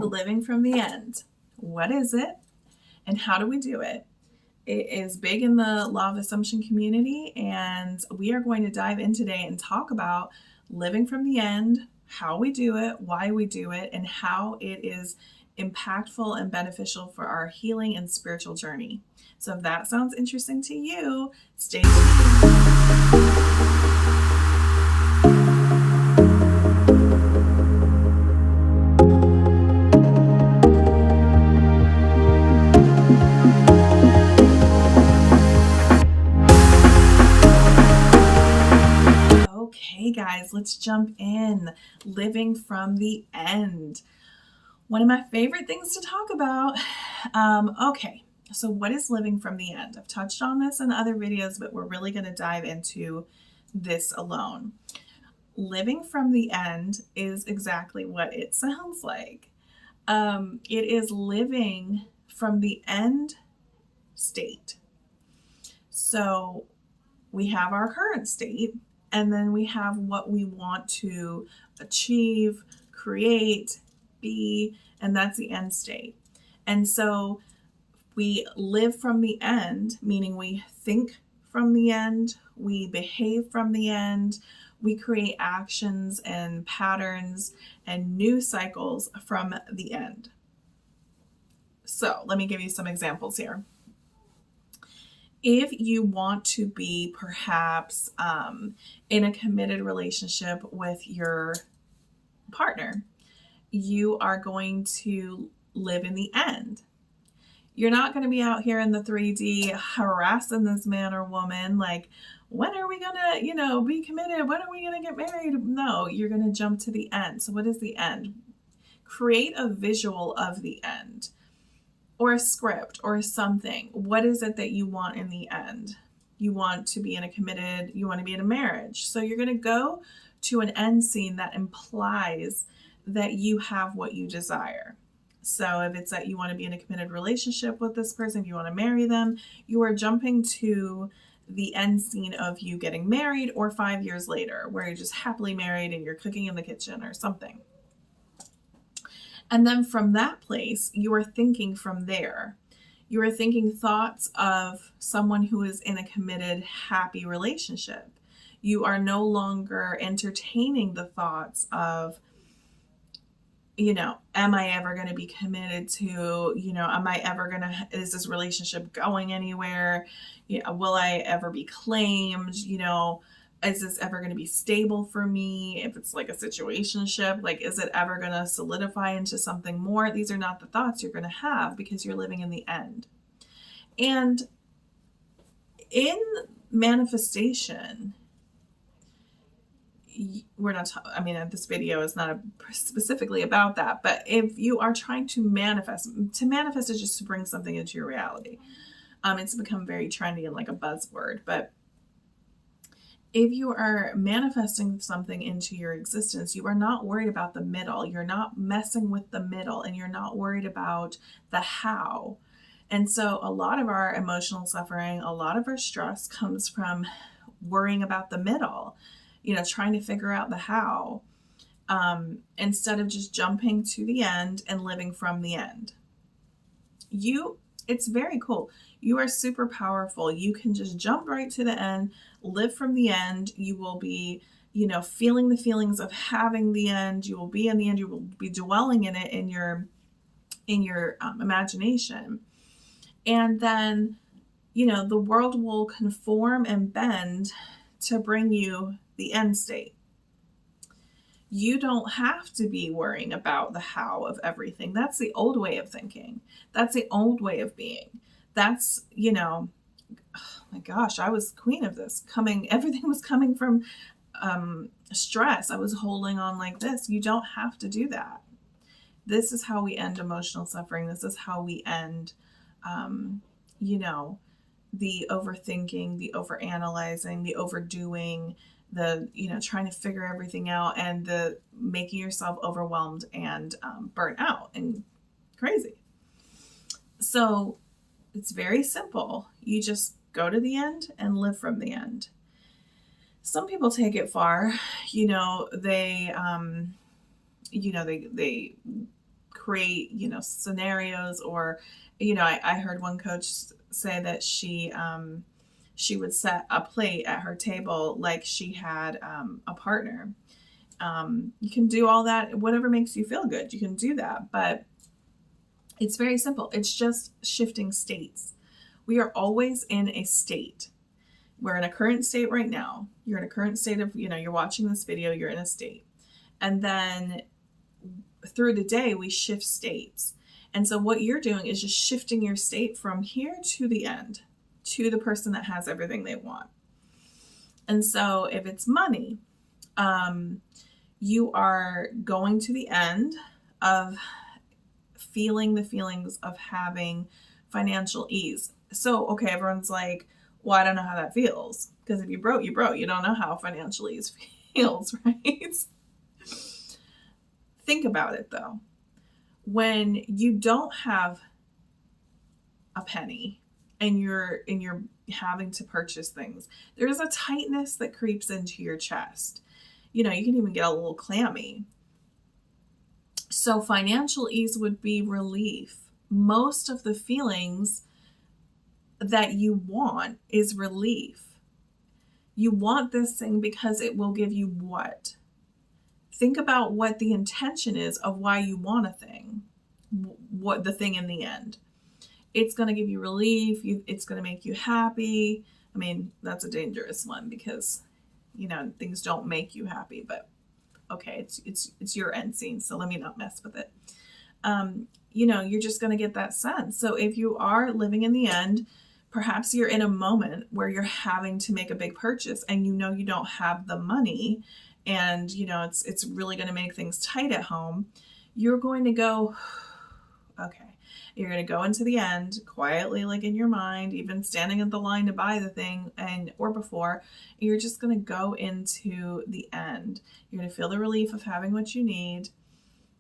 living from the end. What is it and how do we do it? It is big in the law of assumption community, and we are going to dive in today and talk about living from the end, how we do it, why we do it, and how it is impactful and beneficial for our healing and spiritual journey. So if that sounds interesting to you, stay tuned. Okay, guys, let's jump in. Living from the end. One of my favorite things to talk about. Okay, so what is living from the end? I've touched on this in other videos, but we're really going to dive into this alone. Living from the end is exactly what it sounds like. It is living from the end state. So we have our current state, and then we have what we want to achieve, create, be, and that's the end state. And so we live from the end, meaning we think from the end, we behave from the end, we create actions and patterns and new cycles from the end. So let me give you some examples here. If you want to be perhaps in a committed relationship with your partner, you are going to live in the end. You're not going to be out here in the 3D harassing this man or woman like, when are we going to, be committed? When are we going to get married? No, you're going to jump to the end. So what is the end? Create a visual of the end, or a script or something. What is it that you want in the end? You want to be in a committed, you want to be in a marriage. So you're going to go to an end scene that implies that you have what you desire. So if it's that you want to be in a committed relationship with this person, if you want to marry them, you are jumping to the end scene of you getting married, or 5 years later where you're just happily married and you're cooking in the kitchen or something. And then from that place, you are thinking from there. You are thinking thoughts of someone who is in a committed, happy relationship. You are no longer entertaining the thoughts of, am I ever going to be committed to, am I ever going to, is this relationship going anywhere? Will I ever be claimed? Is this ever going to be stable for me? If it's like a situationship, like, is it ever going to solidify into something more? These are not the thoughts you're going to have because you're living in the end. And in manifestation, we're not, this video is not specifically about that, but if you are trying to manifest is just to bring something into your reality. It's become very trendy and like a buzzword, but if you are manifesting something into your existence, you are not worried about the middle. You're not messing with the middle, and you're not worried about the how. And so a lot of our emotional suffering, a lot of our stress comes from worrying about the middle, trying to figure out the how, instead of just jumping to the end and living from the end. It's very cool. You are super powerful. You can just jump right to the end, live from the end. You will be, feeling the feelings of having the end. You will be in the end. You will be dwelling in it in your imagination. And then, the world will conform and bend to bring you the end state. You don't have to be worrying about the how of everything. That's the old way of thinking. That's the old way of being. That's, oh my gosh, I was queen of this. Everything was coming from stress. I was holding on like this. You don't have to do that. This is how we end emotional suffering. This is how we end, the overthinking, the overanalyzing, the overdoing, the, trying to figure everything out, and the making yourself overwhelmed and burnt out and crazy. So it's very simple. You just go to the end and live from the end. Some people take it far. They create, scenarios, or, I heard one coach say that she would set a plate at her table like she had a partner. You can do all that, whatever makes you feel good, you can do that, but it's very simple. It's just shifting states. We are always in a state. We're in a current state right now. You're in a current state of, you're watching this video, you're in a state. And then through the day, we shift states. And so what you're doing is just shifting your state from here to the end, to the person that has everything they want. And so if it's money, you are going to the end of feeling the feelings of having financial ease. So, okay, everyone's like, well, I don't know how that feels. Because if you broke, you broke. You don't know how financial ease feels, right? Think about it though. When you don't have a penny and you're having to purchase things, there's a tightness that creeps into your chest. You can even get a little clammy. So financial ease would be relief. Most of the feelings that you want is relief. You want this thing because it will give you what? Think about what the intention is of why you want a thing. What the thing in the end. It's going to give you relief. It's going to make you happy. I mean, that's a dangerous one because, things don't make you happy, but okay, it's your end scene, so let me not mess with it. You're just going to get that sense. So if you are living in the end, perhaps you're in a moment where you're having to make a big purchase and you don't have the money, and it's really going to make things tight at home. You're going to go, okay. You're going to go into the end quietly, like in your mind, even standing at the line to buy the thing or before. You're just going to go into the end. You're going to feel the relief of having what you need.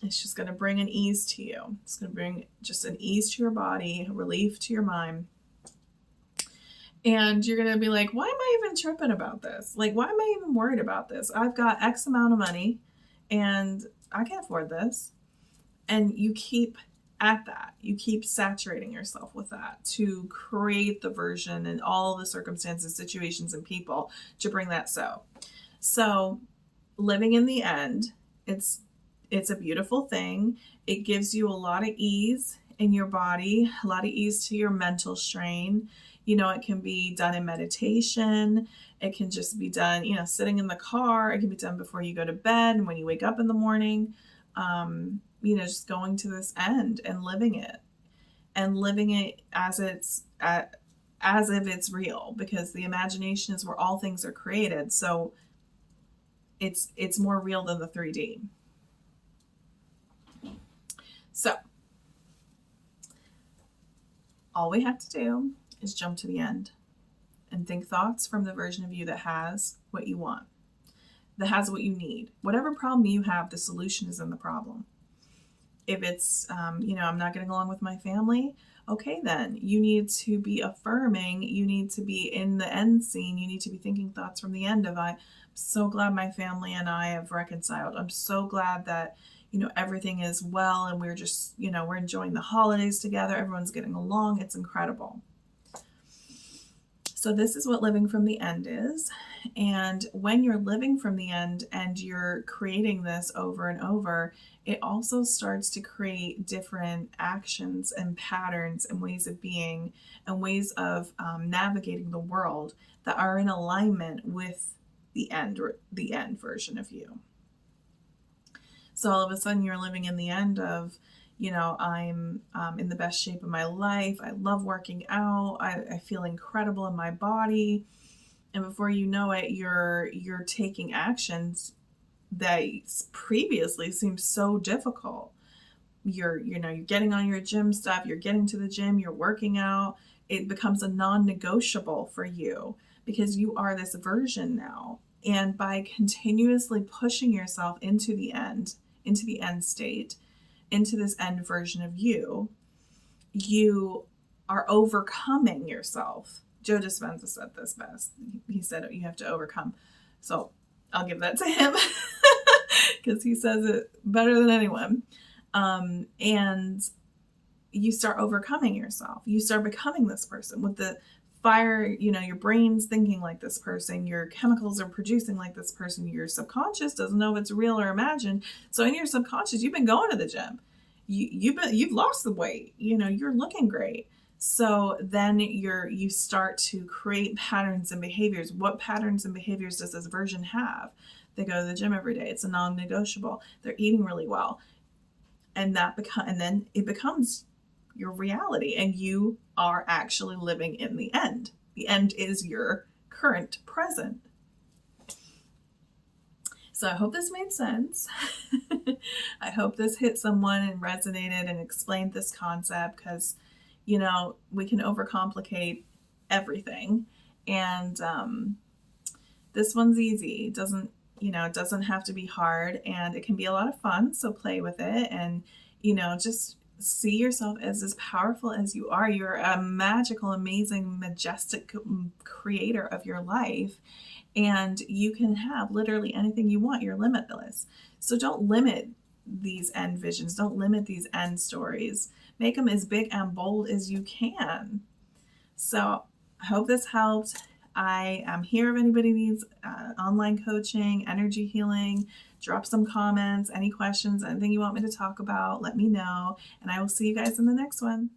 It's just going to bring an ease to you. It's going to bring just an ease to your body, relief to your mind. And you're going to be like, why am I even tripping about this? Like, why am I even worried about this? I've got X amount of money and I can afford this. And you keep at that. You keep saturating yourself with that to create the version and all the circumstances, situations, and people to bring that So living in the end, it's a beautiful thing. It gives you a lot of ease in your body, a lot of ease to your mental strain. It can be done in meditation. It can just be done, sitting in the car. It can be done before you go to bed and when you wake up in the morning. Just going to this end and living it as if it's real, because the imagination is where all things are created. So it's more real than the 3D. So all we have to do is jump to the end and think thoughts from the version of you that has what you want, that has what you need. Whatever problem you have, the solution is in the problem. If it's, I'm not getting along with my family, okay, then you need to be affirming. You need to be in the end scene. You need to be thinking thoughts from the end of, I'm so glad my family and I have reconciled. I'm so glad that, everything is well and we're just, we're enjoying the holidays together. Everyone's getting along. It's incredible. So this is what living from the end is. And when you're living from the end and you're creating this over and over, it also starts to create different actions and patterns and ways of being and ways of navigating the world that are in alignment with the end version of you. So all of a sudden you're living in the end of, I'm in the best shape of my life. I love working out. I feel incredible in my body. And before you know it, you're taking actions that previously seemed so difficult. You're getting on your gym stuff. You're getting to the gym. You're working out. It becomes a non-negotiable for you because you are this version now. And by continuously pushing yourself into the end state, into this end version of you, you are overcoming yourself. Joe Dispenza said this best. He said you have to overcome. So I'll give that to him because he says it better than anyone. And you start overcoming yourself. You start becoming this person with the fire, your brain's thinking like this person, your chemicals are producing like this person, your subconscious doesn't know if it's real or imagined. So in your subconscious, you've been going to the gym. You've lost the weight, you're looking great. So then you start to create patterns and behaviors. What patterns and behaviors does this version have? They go to the gym every day. It's a non-negotiable. They're eating really well. And then it becomes your reality, and you are actually living in the end. The end is your current present. So I hope this made sense. I hope this hit someone and resonated and explained this concept, because, we can overcomplicate everything. And this one's easy. It doesn't have to be hard, and it can be a lot of fun. So play with it, and, just see yourself as powerful as you are. You're a magical, amazing, majestic creator of your life, and you can have literally anything you want. You're limitless. So don't limit these end visions. Don't limit these end stories. Make them as big and bold as you can. So I hope this helped. I am here if anybody needs online coaching, energy healing. Drop some comments, any questions, anything you want me to talk about, let me know, and I will see you guys in the next one.